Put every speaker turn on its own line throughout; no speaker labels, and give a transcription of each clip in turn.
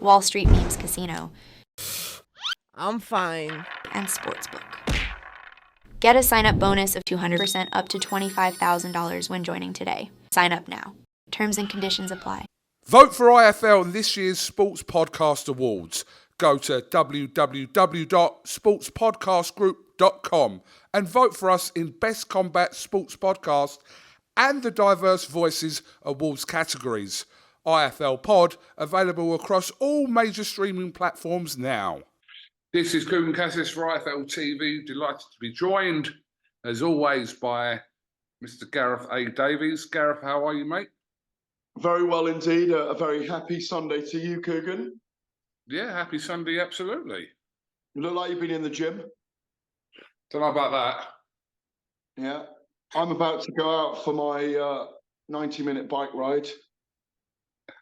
Wall Street Memes Casino,
I'm fine.
and Sportsbook. Get a sign-up bonus of 200% up to $25,000 when joining today. Sign up now. Terms and conditions apply.
Vote for IFL in this year's Sports Podcast Awards. Go to www.sportspodcastgroup.com and vote for us in Best Combat Sports Podcast and the Diverse Voices Awards categories. IFL Pod, available across all major streaming platforms now. This is Kugan Cassis for IFL TV. Delighted to be joined, as always, by Mr. Gareth A.DAVIES. Gareth, how are you, mate?
Very well indeed. A very happy Sunday to you, Kugan.
Yeah, happy Sunday, absolutely.
You look like you've been in the gym.
Don't know about that.
Yeah. I'm about to go out for my 90-minute bike ride.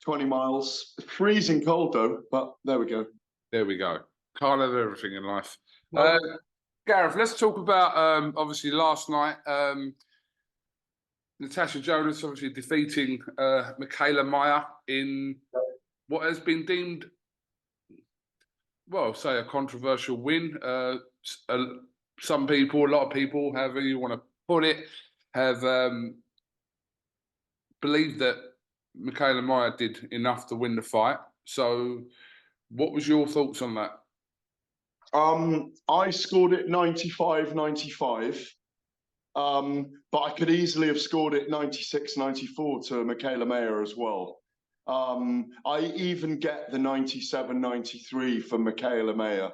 20 miles. It's freezing cold, though, but there we go.
There we go. Can't have everything in life. Gareth, let's talk about, obviously, last night. Natasha Jonas obviously defeating Michaela Mayer in what has been deemed, well, say a controversial win. Some people, a lot of people, however you want to put it, have believed that Michaela Mayer did enough to win the fight. So what was your thoughts on that?
I scored it 95-95. But I could easily have scored it 96-94 to Michaela Mayer as well. I even get the 97-93 for Michaela Mayer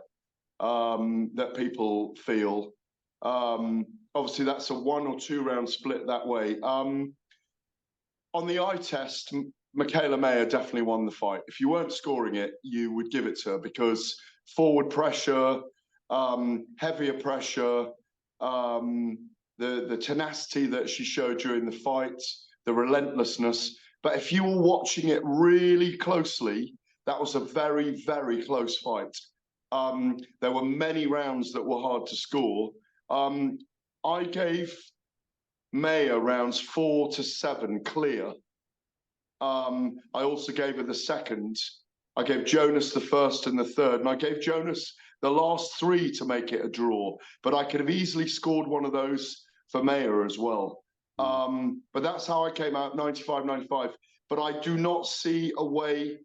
that people feel. Obviously, that's a 1 or 2 round split that way. On the eye test, Michaela Mayer definitely won the fight. If you weren't scoring it, you would give it to her because forward pressure, heavier pressure, the tenacity that she showed during the fight, the relentlessness. But if you were watching it really closely, that was a very, very close fight. There were many rounds that were hard to score. I gave Mayer rounds 4 to 7 clear. I also gave her the second. I gave Jonas the first and the third, and I gave Jonas the last 3 to make it a draw. But I could have easily scored one of those for Mayer as well. But that's how I came out, 95-95. But I do not see a way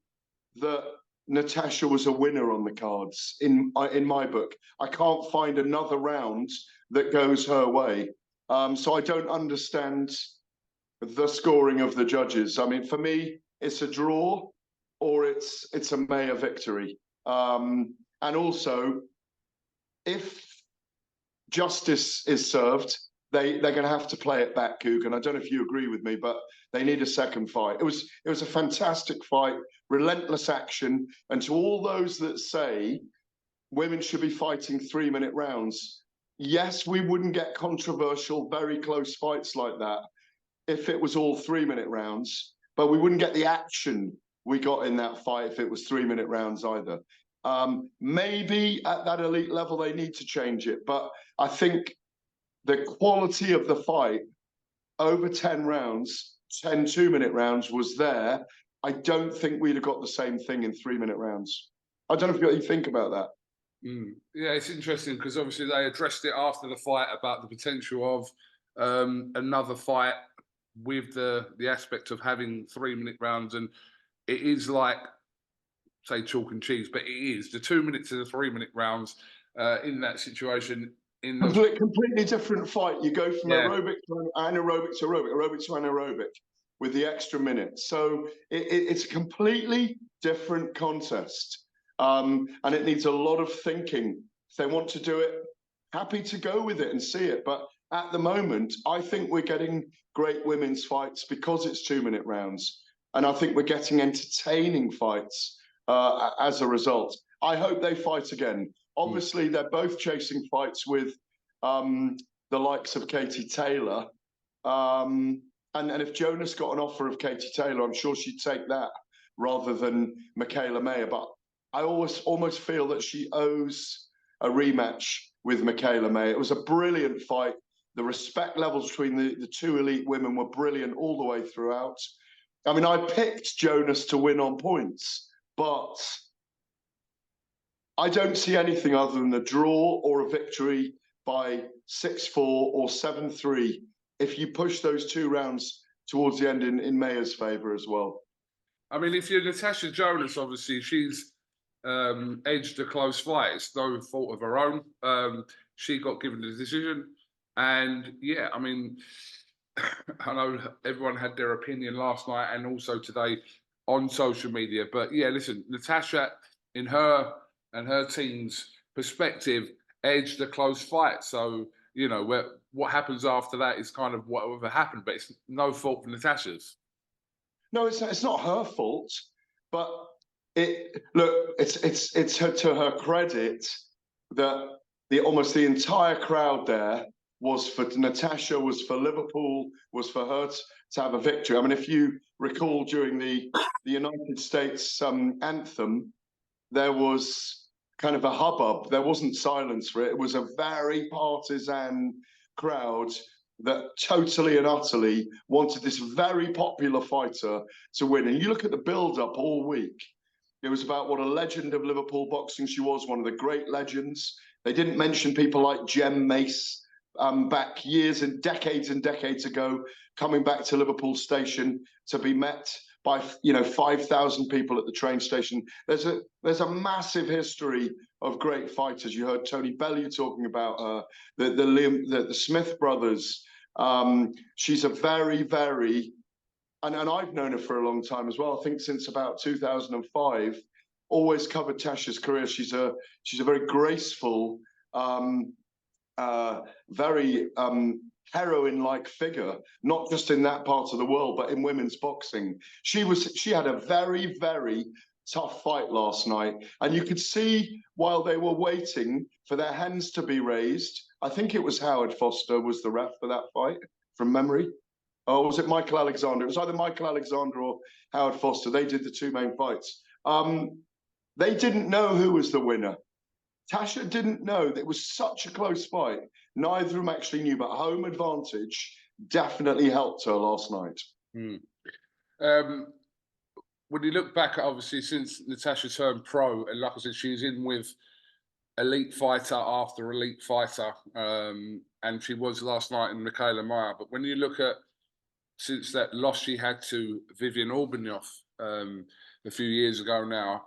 that Natasha was a winner on the cards in my book. I can't find another round that goes her way. So I don't understand the scoring of the judges. I mean, for me, it's a draw or it's a Mayer victory. And also, if justice is served, they're going to have to play it back, Cook. And I don't know if you agree with me, but they need a second fight. It was a fantastic fight, relentless action. And to all those that say women should be fighting 3-minute rounds, yes, we wouldn't get controversial, very close fights like that if it was all 3-minute rounds, but we wouldn't get the action we got in that fight if it was 3-minute rounds either. Maybe at that elite level, they need to change it. But I think the quality of the fight over 10 rounds, 10 2-minute rounds was there. I don't think we'd have got the same thing in 3-minute rounds. I don't know what you think about that.
Yeah, it's interesting because obviously they addressed it after the fight about the potential of another fight with the aspect of having 3-minute rounds. And it is like, say, chalk and cheese, but it is the 2 minutes to the 3-minute rounds in that situation.
Completely different fight. You go from aerobic to anaerobic to aerobic, aerobic to anaerobic with the extra minute. So it's a completely different contest. And it needs a lot of thinking. If they want to do it, happy to go with it and see it. But at the moment, I think we're getting great women's fights because it's 2-minute rounds. And I think we're getting entertaining fights as a result. I hope they fight again. Obviously, they're both chasing fights with the likes of Katie Taylor. And if Jonas got an offer of Katie Taylor, I'm sure she'd take that rather than Michaela Mayer. But I almost feel that she owes a rematch with Michaela Mayer. It was a brilliant fight. The respect levels between the two elite women were brilliant all the way throughout. I mean, I picked Jonas to win on points, but I don't see anything other than a draw or a victory by 6-4 or 7-3 if you push those 2 rounds towards the end in Mayer's favour as well.
I mean, if you're Natasha Jonas, obviously she's edged a close fight. It's no fault of her own. She got given the decision, and yeah, I mean, I know everyone had their opinion last night and also today on social media. But yeah, listen, Natasha, in her and her team's perspective, edged a close fight. So, you know, what happens after that is kind of whatever happened, but it's no fault for Natasha's.
No, it's not her fault, but it's her, to her credit that almost the entire crowd there was for Natasha, was for Liverpool, was for her to have a victory. I mean, if you recall during the United States anthem, there was kind of a hubbub. There wasn't silence for it. It was a very partisan crowd that totally and utterly wanted this very popular fighter to win. And you look at the build-up all week. It was about what a legend of Liverpool boxing she was, one of the great legends. They didn't mention people like Jem Mace back years and decades ago, coming back to Liverpool station to be met by 5,000 people at the train station. There's a massive history of great fighters. You heard Tony Bellew talking about her, the Smith brothers. She's a very, very, and I've known her for a long time as well. I think since about 2005. Always covered Tasha's career. She's a very graceful, very heroine-like figure, not just in that part of the world, but in women's boxing. She had a very, very tough fight last night, and you could see while they were waiting for their hands to be raised. I think it was Howard Foster was the ref for that fight, from memory. Or was it Michael Alexander? It was either Michael Alexander or Howard Foster. They did the 2 main fights. They didn't know who was the winner. Tasha didn't know. It was such a close fight. Neither of them actually knew, but home advantage definitely helped her last night.
When you look back, obviously, since Natasha turned pro, and like I said, she's in with elite fighter after elite fighter, and she was last night in Michaela Mayer. But when you look at, since that loss she had to Vivian Albanoff a few years ago now,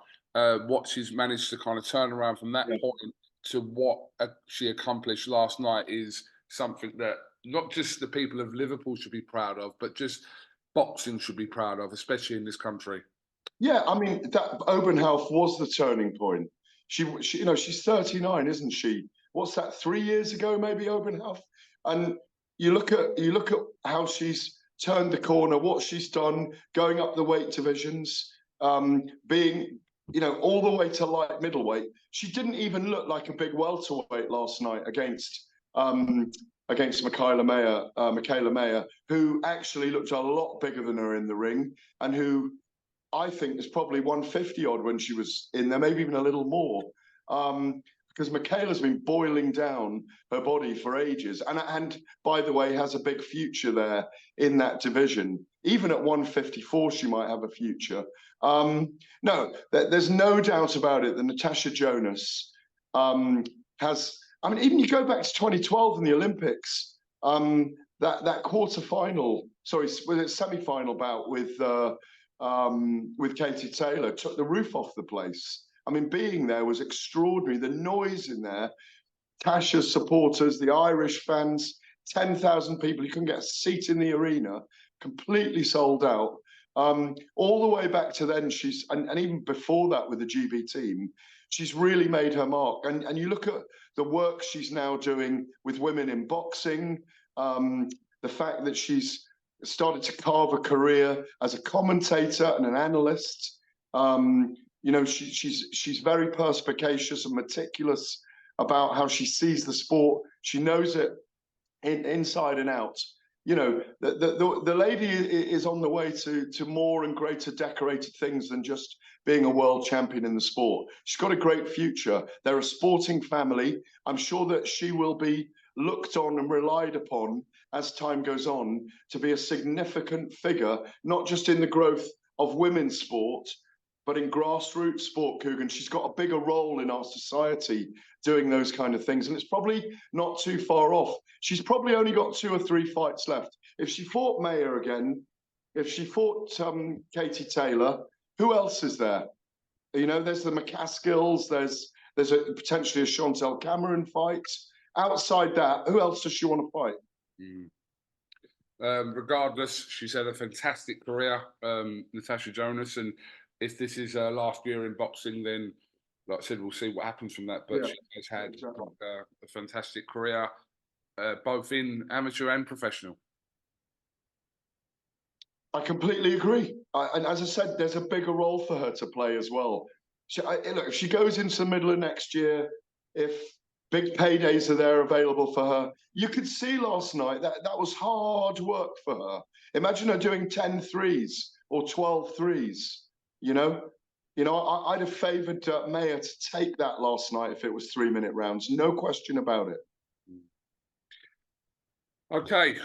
what she's managed to kind of turn around from that point to what she accomplished last night is something that not just the people of Liverpool should be proud of, but just boxing should be proud of, especially in this country.
Yeah, I mean, that Oberhof was the turning point. She's 39, isn't she? What's that? 3 years ago, maybe, Oberhof. And you look at how she's turned the corner, what she's done, going up the weight divisions, being all the way to light middleweight. She didn't even look like a big welterweight last night against Michaela Mayer, who actually looked a lot bigger than her in the ring, and who I think is probably 150 odd when she was in there, maybe even a little more. Because Michaela's been boiling down her body for ages, and by the way, has a big future there in that division. Even at 154, she might have a future. No, there's no doubt about it that Natasha Jonas has. I mean, even you go back to 2012 in the Olympics, that semi-final bout with Katie Taylor took the roof off the place. I mean, being there was extraordinary. The noise in there, Tasha's supporters, the Irish fans, 10,000 people. You couldn't get a seat in the arena, completely sold out. All the way back to then, and even before that with the GB team, she's really made her mark. And you look at the work she's now doing with women in boxing, the fact that she's started to carve a career as a commentator and an analyst. She's very perspicacious and meticulous about how she sees the sport. She knows it inside and out. The lady is on the way to more and greater decorated things than just being a world champion in the sport. She's got a great future. They're a sporting family. I'm sure that she will be looked on and relied upon as time goes on to be a significant figure, not just in the growth of women's sport, but in grassroots sport, Coogan, she's got a bigger role in our society doing those kind of things. And it's probably not too far off. She's probably only got 2 or 3 fights left. If she fought Mayer again, if she fought Katie Taylor, who else is there? You know, there's the McCaskills, there's potentially a Chantel Cameron fight. Outside that, who else does she want to fight?
Regardless, she's had a fantastic career, Natasha Jonas, and if this is her last year in boxing, then, like I said, we'll see what happens from that. But
Yeah,
she has had
exactly.
a fantastic career, both in amateur and professional.
I completely agree. And as I said, there's a bigger role for her to play as well. Look, if she goes into the middle of next year, if big paydays are there available for her, you could see last night that was hard work for her. Imagine her doing 10 threes or 12 threes, you know? I'd have favoured Mayer to take that last night if it was 3-minute rounds. No question about it.
Okay,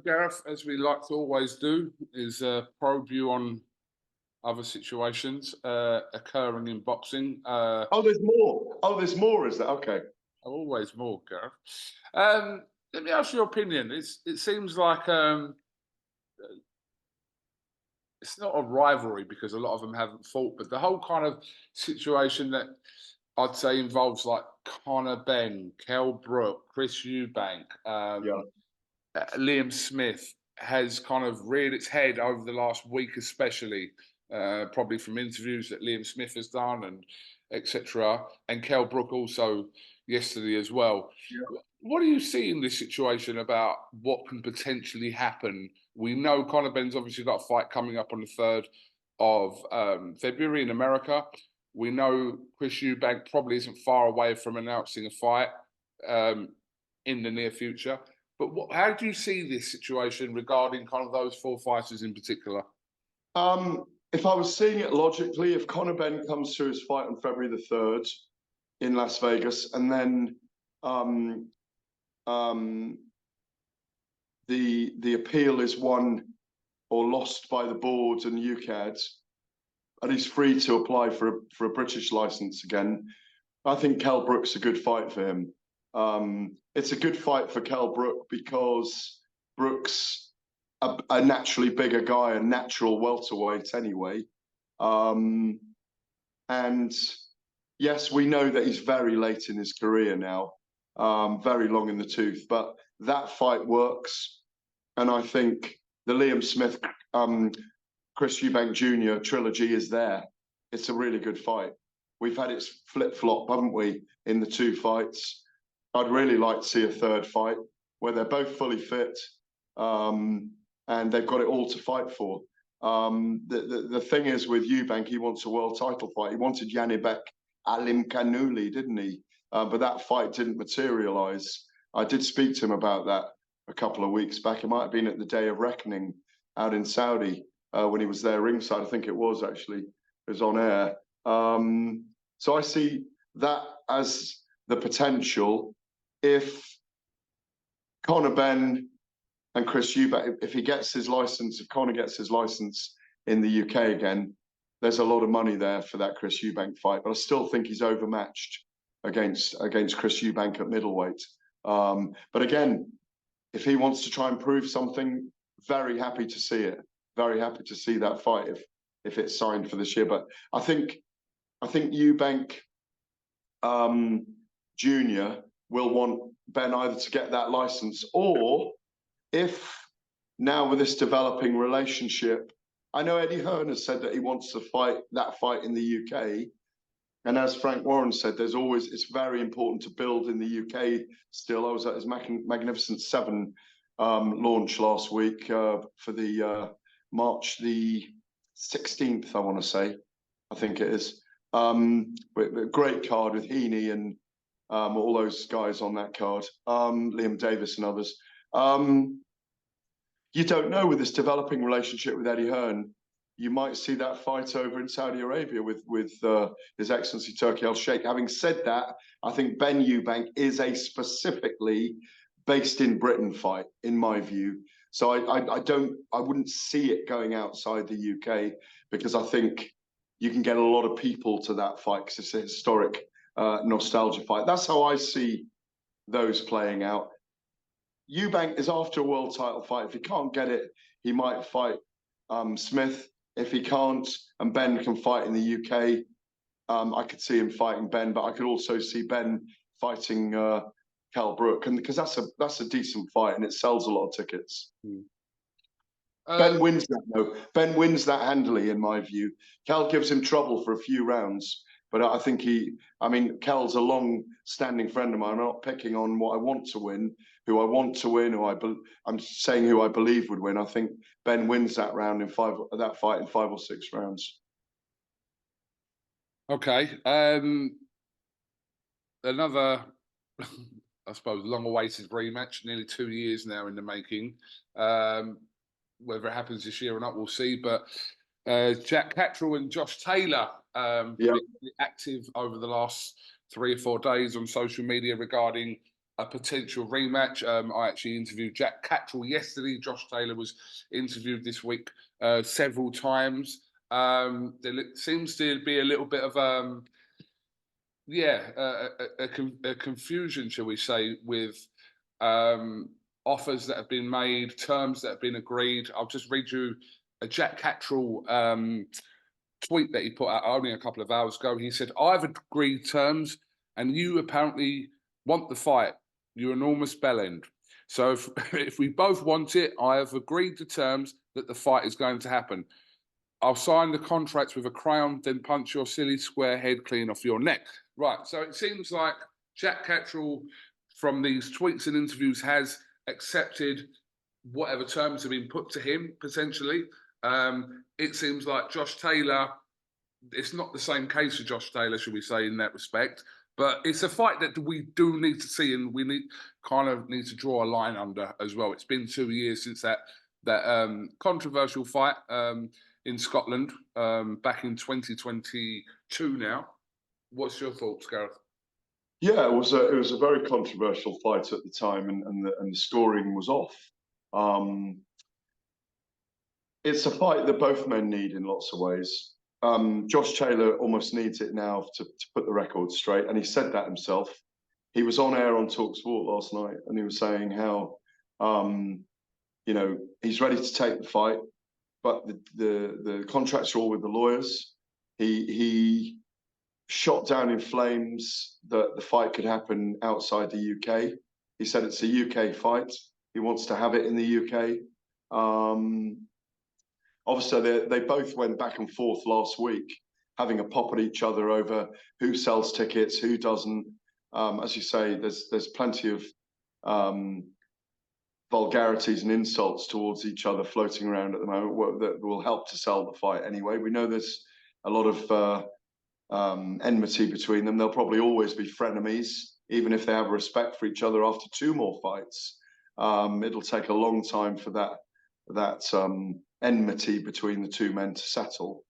Gareth, as we like to always do, is probe you on other situations occurring in boxing.
Oh, there's more. Oh, there's more, is that? Okay.
Always more, Gareth. Let me ask your opinion. It seems like it's not a rivalry because a lot of them haven't fought, but the whole kind of situation that I'd say involves like Conor Benn, Kell Brook, Chris Eubank, Liam Smith has kind of reared its head over the last week, especially probably from interviews that Liam Smith has done and etc. And Kell Brook also yesterday as well.
Yeah.
What do you see in this situation about what can potentially happen? We know Conor Benn's obviously got a fight coming up on the 3rd of February in America. We know Chris Eubank probably isn't far away from announcing a fight in the near future. But how do you see this situation regarding kind of those 4 fighters in particular?
If I was seeing it logically, if Conor Benn comes to his fight on February the 3rd in Las Vegas, and then the appeal is won or lost by the board and UCAD, and he's free to apply for a British license again, I think Kell Brook's a good fight for him. It's a good fight for Kell Brook because Brook's a naturally bigger guy, a natural welterweight anyway. And yes, we know that he's very late in his career now, very long in the tooth, but that fight works. And I think the Liam Smith, Chris Eubank Jr. trilogy is there. It's a really good fight. We've had it flip-flop, haven't we, in the 2 fights. I'd really like to see a 3rd fight where they're both fully fit and they've got it all to fight for. The thing is with Eubank, he wants a world title fight. He wanted Yanibek Alimkhanuly, didn't he? But that fight didn't materialise. I did speak to him about that a couple of weeks back. It might have been at the Day of Reckoning out in Saudi when he was there ringside. I think it was actually. It was on air. So I see that as the potential. If Conor Benn and Chris Eubank, if he gets his license, if Conor gets his license in the UK again, there's a lot of money there for that Chris Eubank fight. But I still think he's overmatched against Chris Eubank at middleweight. But again, if he wants to try and prove something, very happy to see it. Very happy to see that fight if it's signed for this year. But I think Eubank Jr. will want Ben either to get that license, or if now with this developing relationship, I know Eddie Hearn has said that he wants to fight that fight in the UK. And as Frank Warren said, it's very important to build in the UK still. I was at his Magnificent 7 launch last week for the March the 16th, I want to say. I think it is. Great card with Heaney and all those guys on that card, Liam Davis and others. You don't know with this developing relationship with Eddie Hearn, you might see that fight over in Saudi Arabia with His Excellency Turki Al-Sheikh. Having said that, I think Ben Eubank is a specifically based in Britain fight, in my view. So I wouldn't see it going outside the UK, because I think you can get a lot of people to that fight because it's a historic nostalgia fight. That's how I see those playing out. Eubank is after a world title fight. If he can't get it, he might fight Smith. If he can't, and Ben can fight in the UK, I could see him fighting Ben, but I could also see Ben fighting Cal Brook, and because that's a decent fight and it sells a lot of tickets. Ben wins that though. Ben wins that handily, in my view. Cal gives him trouble for a few rounds, but I think Cal's a long-standing friend of mine. I'm not picking on what I want to win, who I want to win, I'm saying who I believe would win. I think Ben wins that fight in 5 or 6 rounds.
Okay. Another, I suppose, long-awaited rematch, nearly 2 years now in the making. Whether it happens this year or not, we'll see. But Jack Catterall and Josh Taylor been active over the last 3 or 4 days on social media regarding a potential rematch. I actually interviewed Jack Catterall yesterday. Josh Taylor was interviewed this week several times. There seems to be a little bit of a confusion, shall we say, with offers that have been made, terms that have been agreed. I'll just read you a Jack Catterall tweet that he put out only a couple of hours ago. He said, "I've agreed terms and you apparently want the fight. You're enormous bellend. So if we both want it, I have agreed to terms that the fight is going to happen. I'll sign the contracts with a crayon, then punch your silly square head clean off your neck." Right, so it seems like Jack Catterall, from these tweets and interviews, has accepted whatever terms have been put to him, potentially. It seems like Josh Taylor, it's not the same case for Josh Taylor, should we say, in that respect. But it's a fight that we do need to see, and we need to draw a line under as well. It's been 2 years since that controversial fight in Scotland back in 2022 now. What's your thoughts, Gareth?
Yeah, it was a very controversial fight at the time, and the scoring was off. It's a fight that both men need in lots of ways. Josh Taylor almost needs it now to put the record straight, and he said that himself. He was on air on TalkSport last night, and he was saying how he's ready to take the fight, but the contracts are all with the lawyers. He shot down in flames that the fight could happen outside the UK. He said it's a UK fight. He wants to have it in the UK. Obviously, they both went back and forth last week, having a pop at each other over who sells tickets, who doesn't. As you say, there's plenty of vulgarities and insults towards each other floating around at the moment that will help to sell the fight anyway. We know there's a lot of enmity between them. They'll probably always be frenemies, even if they have respect for each other after 2 more fights. It'll take a long time for that enmity between the 2 men to settle.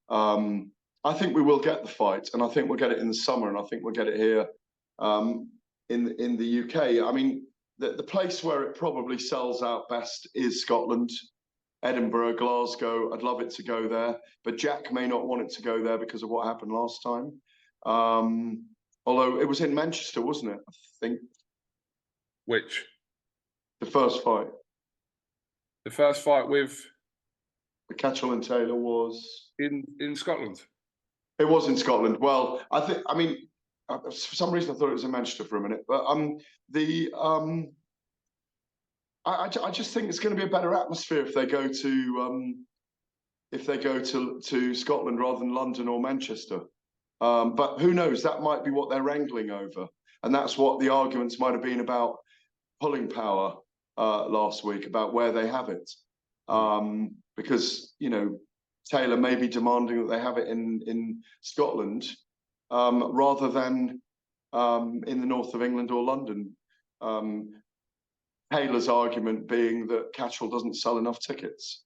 I think we will get the fight, and I think we'll get it in the summer, and I think we'll get it here in the UK. I mean, the place where it probably sells out best is Scotland. Edinburgh, Glasgow, I'd love it to go there, but Jack may not want it to go there because of what happened last time. Although it was in Manchester, wasn't it? I think.
Which?
The first fight.
The first fight with
Catterall and Taylor was
in Scotland.
It was in Scotland. Well, for some reason I thought it was in Manchester for a minute, but I just think it's going to be a better atmosphere if they go to Scotland rather than London or Manchester. But who knows? That might be what they're wrangling over, and that's what the arguments might have been about pulling power last week, about where they have it. Because Taylor may be demanding that they have it in Scotland rather than in the north of England or London. Taylor's argument being that Catterall doesn't sell enough tickets,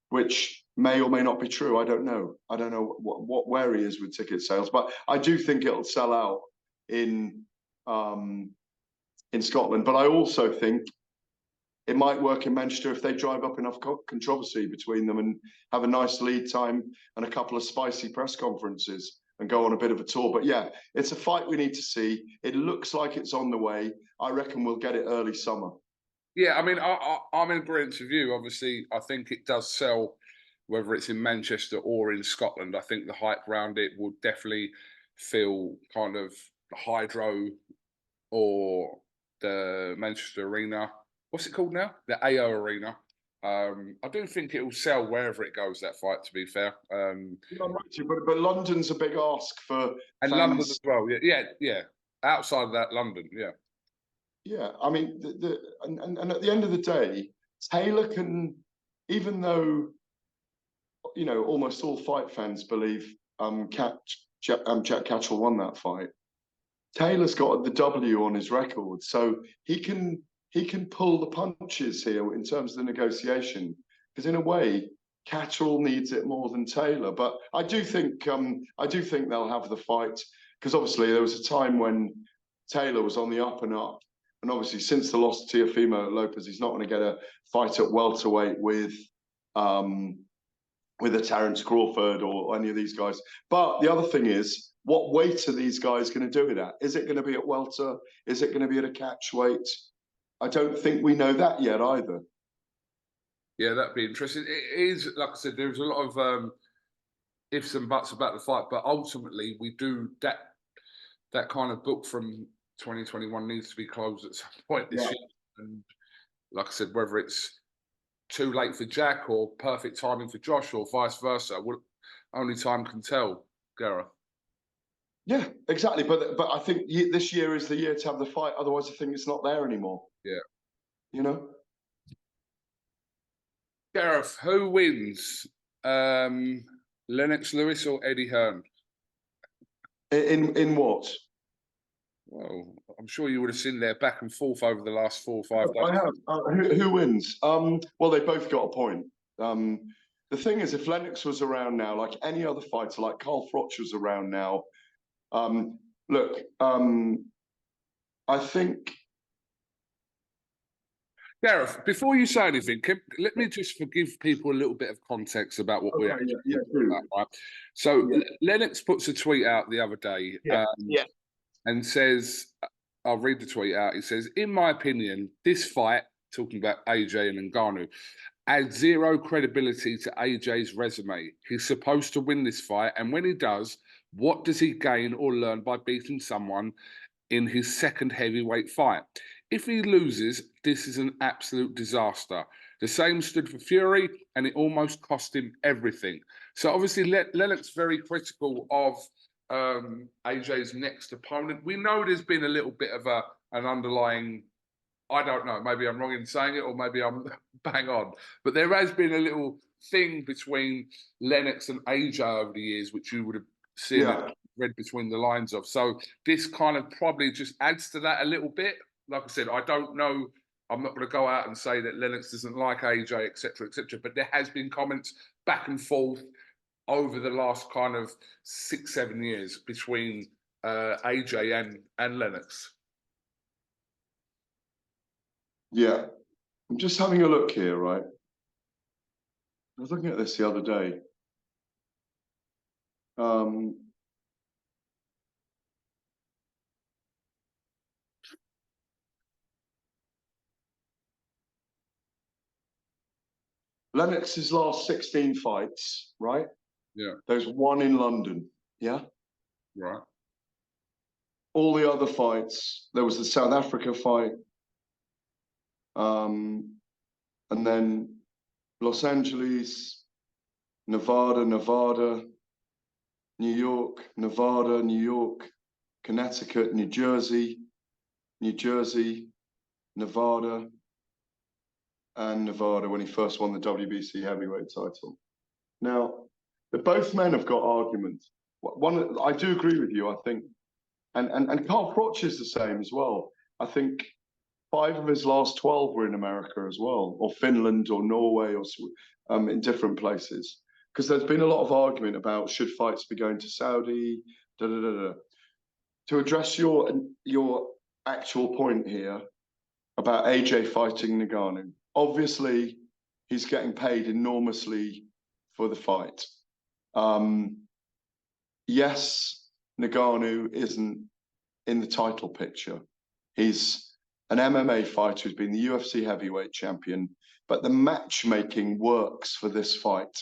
which may or may not be true. I don't know. I don't know where he is with ticket sales, but I do think it'll sell out in Scotland. But I also think it might work in Manchester if they drive up enough controversy between them and have a nice lead time and a couple of spicy press conferences and go on a bit of a tour. But yeah, it's a fight we need to see. It looks like it's on the way. I reckon we'll get it early summer.
Yeah, I mean, I'm in agreement with you. Obviously, I think it does sell, whether it's in Manchester or in Scotland. I think the hype around it will definitely feel kind of the Hydro or the Manchester Arena. What's it called now? The AO Arena. I do think it will sell wherever it goes, that fight, to be fair.
But London's a big ask for
and
fans.
London as well. Yeah. Outside of that, London, yeah.
Yeah, I mean, and at the end of the day, Taylor can, even though, you know, almost all fight fans believe Jack Catchell won that fight, Taylor's got the W on his record, so he can pull the punches here in terms of the negotiation. Because in a way, Catchell needs it more than Taylor. But I do think they'll have the fight, because obviously there was a time when Taylor was on the up and up. And obviously, since the loss to Teofimo Lopez, he's not going to get a fight at welterweight with a Terence Crawford or any of these guys. But the other thing is, what weight are these guys going to do it at? Is it going to be at welter? Is it going to be at a catch weight? I don't think we know that yet either.
Yeah, that'd be interesting. It is, like I said, there's a lot of ifs and buts about the fight, but ultimately we do that kind of book from 2021 needs to be closed at some point this year. And like I said, whether it's too late for Jack or perfect timing for Josh or vice versa, only time can tell, Gareth.
Yeah, exactly. But I think this year is the year to have the fight. Otherwise, I think it's not there anymore.
Yeah.
You know?
Gareth, who wins? Lennox Lewis or Eddie Hearn?
In what?
Well, I'm sure you would have seen their back and forth over the last 4 or 5 days.
I have. Who wins? Well, they both got a point. The thing is, if Lennox was around now, like any other fighter, like Carl Froch was around now, look, I think.
Gareth, before you say anything, let me just give people a little bit of context about what we're actually talking about, right? So Lennox puts a tweet out the other day and says, I'll read the tweet out. It says, in my opinion, this fight, talking about AJ and Ngannou, adds zero credibility to AJ's resume. He's supposed to win this fight, and when he does, what does he gain or learn by beating someone in his second heavyweight fight? If he loses, this is an absolute disaster. The same stood for Fury, and it almost cost him everything. So obviously, Lennox very critical of AJ's next opponent. We know there's been a little bit of an underlying, I don't know, maybe I'm wrong in saying it, or maybe I'm bang on, but there has been a little thing between Lennox and AJ over the years, which you would have seen and read between the lines of. So this kind of probably just adds to that a little bit. Like I said, I don't know. I'm not going to go out and say that Lennox doesn't like AJ, etc., but there has been comments back and forth over the last kind of 6-7 years between AJ and Lennox.
Yeah, I'm just having a look here, right? I was looking at this the other day. Lennox's last 16 fights, right?
Yeah.
There's one in London, yeah?
Right.
All the other fights, there was the South Africa fight, and then Los Angeles, Nevada, New York, Nevada, New York, Connecticut, New Jersey, Nevada, and Nevada when he first won the WBC heavyweight title. Now, both men have got arguments. One, I do agree with you, I think, and Carl Froch is the same as well. I think 5 of his last 12 were in America as well, or Finland, or Norway, or in different places. Because there's been a lot of argument about should fights be going to Saudi, To address your actual point here about AJ fighting Ngannou, obviously, he's getting paid enormously for the fight. Yes, Ngannou isn't in the title picture. He's an MMA fighter who's been the UFC heavyweight champion, but the matchmaking works for this fight.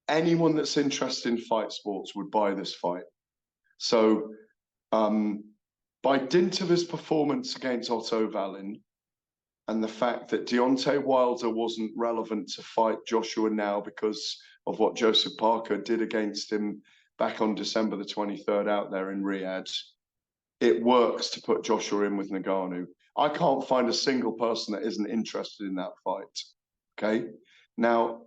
Anyone that's interested in fight sports would buy this fight. So, by dint of his performance against Otto Wallin and the fact that Deontay Wilder wasn't relevant to fight Joshua now because of what Joseph Parker did against him back on December the 23rd out there in Riyadh, it works to put Joshua in with Ngannou. I can't find a single person that isn't interested in that fight. Okay. Now,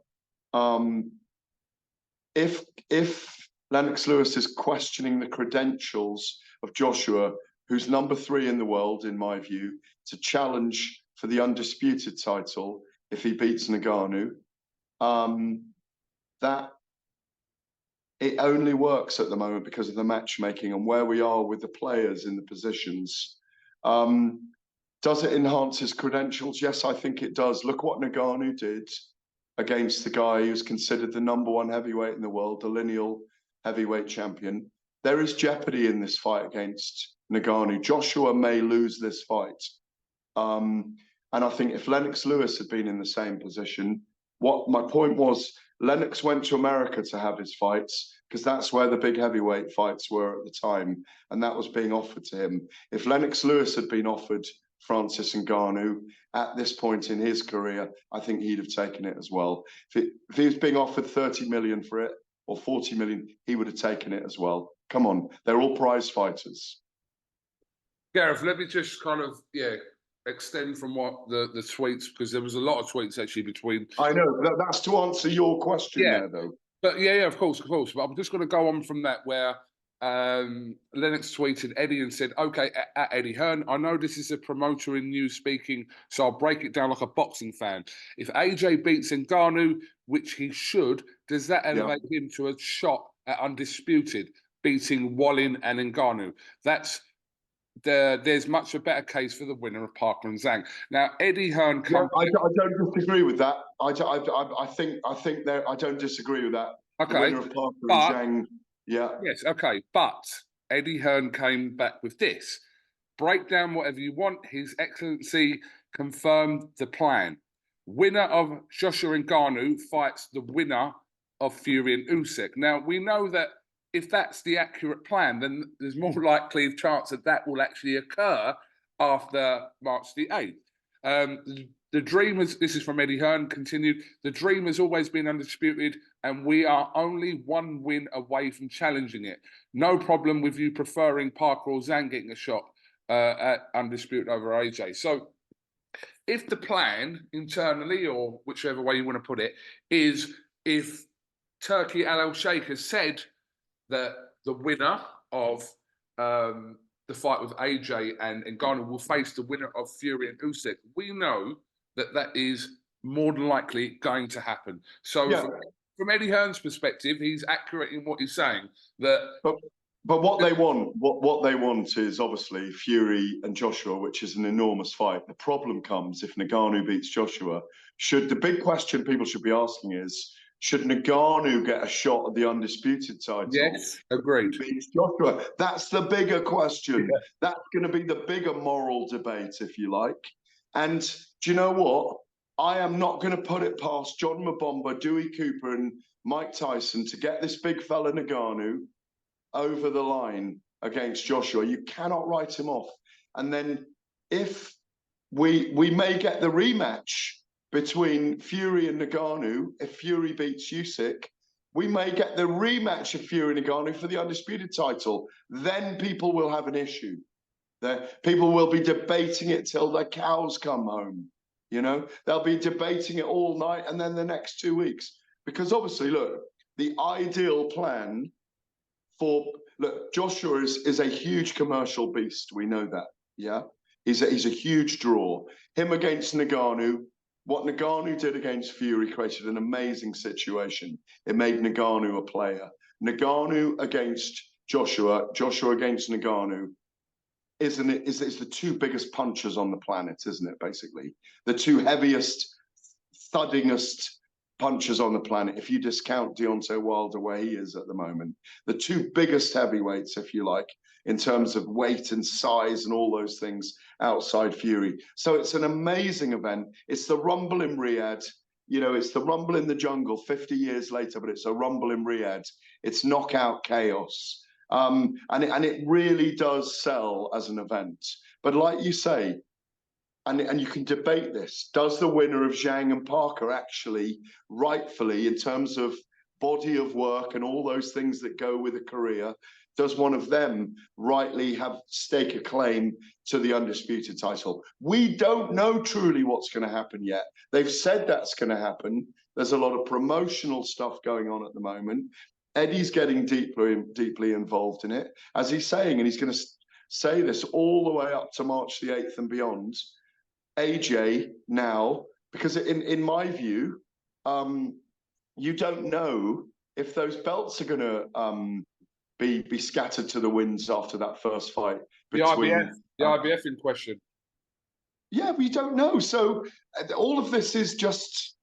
if Lennox Lewis is questioning the credentials of Joshua, who's number 3 in the world, in my view, to challenge for the undisputed title if he beats Ngannou, that it only works at the moment because of the matchmaking and where we are with the players in the positions. Does it enhance his credentials? Yes, I think it does. Look what Ngannou did against the guy who's considered the number 1 heavyweight in the world, the lineal heavyweight champion. There is jeopardy in this fight against Ngannou. Joshua may lose this fight. And I think if Lennox Lewis had been in the same position, what my point was, Lennox went to America to have his fights because that's where the big heavyweight fights were at the time, and that was being offered to him. If Lennox Lewis had been offered Francis Ngannou at this point in his career, I think he'd have taken it as well. If he was being offered 30 million for it or 40 million, he would have taken it as well. Come on, they're all prize fighters.
Gareth, let me just kind of, extend from what the tweets, because there was a lot of tweets actually between.
I know, that's to answer your question there, though.
But yeah, of course. But I'm just going to go on from that where Lennox tweeted Eddie and said, okay, at Eddie Hearn, I know this is a promoter in you speaking, so I'll break it down like a boxing fan. If AJ beats Ngannou, which he should, does that elevate him to a shot at undisputed, beating Wallin and Ngannou? There's much a better case for the winner of Parker and Zhang. Now, Eddie Hearn.
I don't disagree with that. I think that I don't disagree with that.
Okay,
the winner of Parker and Zhang. Yeah.
Yes. Okay, but Eddie Hearn came back with this: break down whatever you want. His Excellency confirmed the plan. Winner of Joshua Ngannou fights the winner of Fury and Usyk. Now we know that if that's the accurate plan, then there's more likely a chance that that will actually occur after March the 8th. The dream has, this is from Eddie Hearn, continued, the dream has always been undisputed and we are only 1 win away from challenging it. No problem with you preferring Parker or Zhang getting a shot at undisputed over AJ. So if the plan internally, or whichever way you want to put it, is if Turki Al-Sheikh has said that the winner of the fight with AJ and Ngannou will face the winner of Fury and Usyk, we know that that is more than likely going to happen. So from Eddie Hearn's perspective, he's accurate in what he's saying. But
what they want is obviously Fury and Joshua, which is an enormous fight. The problem comes if Ngannou beats Joshua. The big question people should be asking is, should Ngannou get a shot at the undisputed title?
Yes, agreed.
Beats Joshua. That's the bigger question. Yeah. That's going to be the bigger moral debate, if you like. And do you know what? I am not going to put it past John Mabomba, Dewey Cooper, and Mike Tyson to get this big fella Ngannou over the line against Joshua. You cannot write him off. And then if we may get the rematch between Fury and Ngannou, if Fury beats Usyk, we may get the rematch of Fury and Ngannou for the undisputed title. Then people will have an issue. People will be debating it till the cows come home. You know, they'll be debating it all night and then the next 2 weeks. Because obviously, look, the ideal plan Joshua is a huge commercial beast. We know that, yeah? He's a huge draw. Him against Ngannou, what Ngannou did against Fury created an amazing situation. It made Ngannou a player. Ngannou against Joshua against Ngannou, is the 2 biggest punchers on the planet, isn't it, basically? The 2 heaviest thuddingest punchers on the planet, if you discount Deontay Wilder where he is at the moment. The two biggest heavyweights, if you like, in terms of weight and size and all those things outside Fury. So it's an amazing event. It's the Rumble in Riyadh. You know, it's the Rumble in the jungle 50 years later, but it's a Rumble in Riyadh. It's knockout chaos. And it really does sell as an event. But like you say, and you can debate this, does the winner of Zhang and Parker actually rightfully, in terms of body of work and all those things that go with a career, does one of them rightly stake a claim to the undisputed title? We don't know truly what's going to happen yet. They've said that's going to happen. There's a lot of promotional stuff going on at the moment. Eddie's getting deeply involved in it, as he's saying, and he's going to say this all the way up to March the 8th and beyond. AJ now, because in my view, you don't know if those belts are going to be scattered to the winds after that first fight.
The IBF in question.
Yeah, we don't know. So all of this is just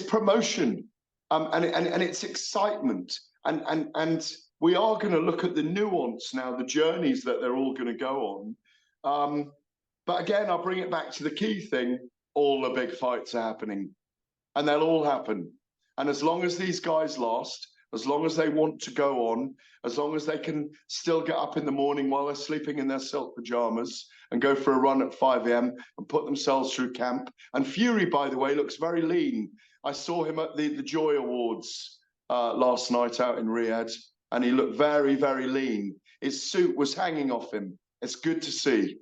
promotion, and it's excitement, and we are going to look at the nuance now, the journeys that they're all going to go on. But again, I'll bring it back to the key thing: all the big fights are happening, and they'll all happen. And as long as these guys last, as long as they want to go on, as long as they can still get up in the morning while they're sleeping in their silk pajamas and go for a run at 5 a.m. and put themselves through camp. And Fury, by the way, looks very lean. I saw him at the Joy Awards last night out in Riyadh, and he looked very, very lean. His suit was hanging off him. It's good to see.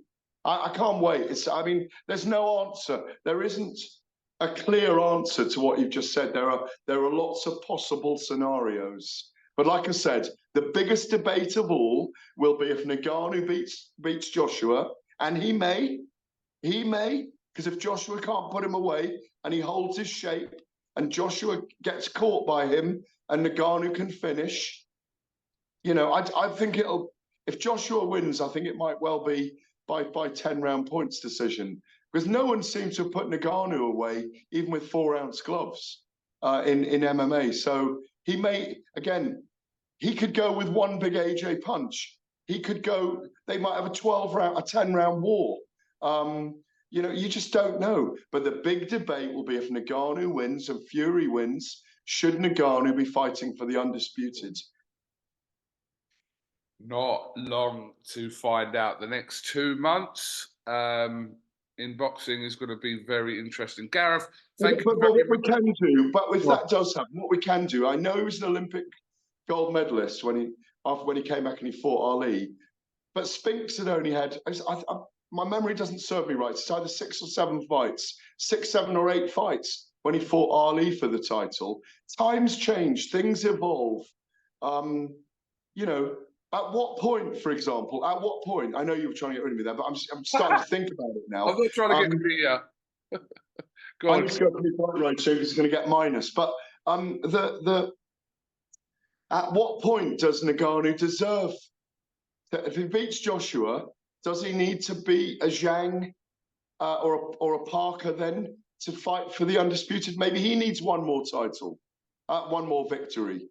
I can't wait. I mean, there's no answer. There isn't a clear answer to what you've just said. There are lots of possible scenarios. But like I said, the biggest debate of all will be if Ngannou beats Joshua, and he may, because if Joshua can't put him away and he holds his shape and Joshua gets caught by him and Ngannou can finish, you know, I think if Joshua wins, I think it might well be by 10-round points decision, because no one seems to have put Ngannou away, even with 4-ounce gloves in MMA. So he may, again, he could go with one big AJ punch. He could go, they might have a 10-round war. You know, you just don't know. But the big debate will be if Ngannou wins and Fury wins, should Ngannou be fighting for the undisputed?
Not long to find out. The next 2 months in boxing is going to be very interesting. Gareth, thank you.
But what we can do, but if that does happen, what we can do, I know he was an Olympic gold medalist when he came back and he fought Ali, but Spinks had only had, my memory doesn't serve me right, it's either 6 or 7 fights, 6, 7 or 8 fights when he fought Ali for the title. Times change, things evolve. You know, at what point, for example, I know you were trying to get rid of me there, but I'm starting to think about it now.
I'm not trying to get rid of you. Go on.
I'm just going to be quite right soon because he's going to get minus. But at what point does Ngannou deserve that? If he beats Joshua, does he need to beat a Zhang or a Parker then to fight for the undisputed? Maybe he needs one more title, one more victory.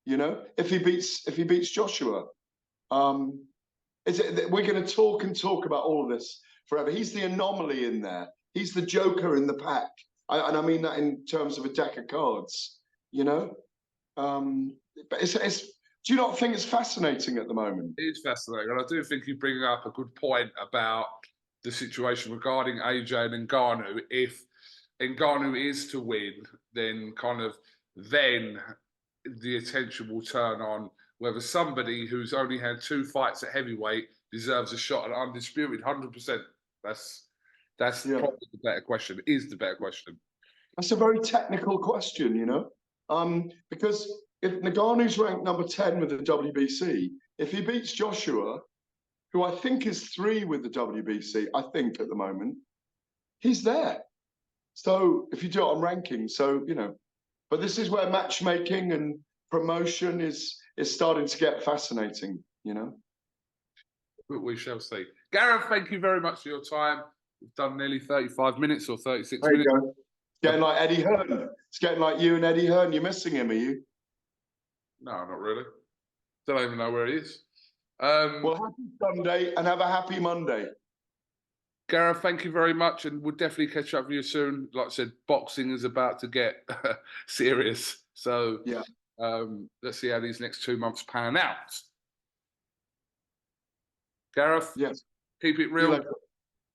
You know, if he beats Joshua. We're going to talk about all of this forever. He's the anomaly in there. He's the joker in the pack. And I mean that in terms of a deck of cards, you know? But do you not think it's fascinating at the moment?
It is fascinating. And I do think you bring up a good point about the situation regarding AJ and Ngannou. If Ngannou is to win, then the attention will turn on whether somebody who's only had 2 fights at heavyweight deserves a shot at undisputed. 100%. That's probably the better question. It is the better question.
That's a very technical question, you know, because if Ngannou's ranked number 10 with the WBC, if he beats Joshua, who I think is 3 with the WBC, I think at the moment, he's there. So if you do it on ranking, so, you know, but this is where matchmaking and promotion is starting to get fascinating, you know.
We shall see. Gareth, thank you very much for your time. We've done nearly 35 minutes or 36 minutes.
There you go. Getting like Eddie Hearn. It's getting like you and Eddie Hearn. You're missing him, are you?
No, not really. Don't even know where he is.
Well, happy Sunday and have a happy Monday.
Gareth, thank you very much, and we'll definitely catch up with you soon. Like I said, boxing is about to get serious, so
Yeah.
Let's see how these next 2 months pan out. Gareth,
Yes.
keep it real.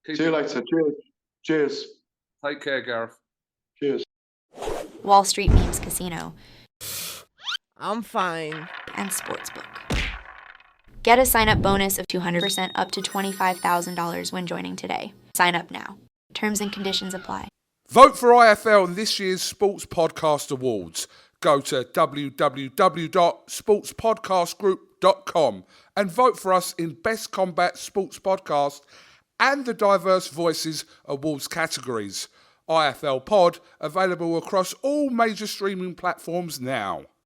See you later. Cheers. Cheers.
Take care, Gareth.
Cheers.
Wall Street Memes Casino,
I'm fine.
and Sportsbook. Get a sign-up bonus of 200% up to $25,000 when joining today. Sign up now. Terms and conditions apply.
Vote for IFL in this year's Sports Podcast Awards. Go to www.sportspodcastgroup.com and vote for us in Best Combat Sports Podcast and the Diverse Voices Awards categories. IFL Pod, available across all major streaming platforms now.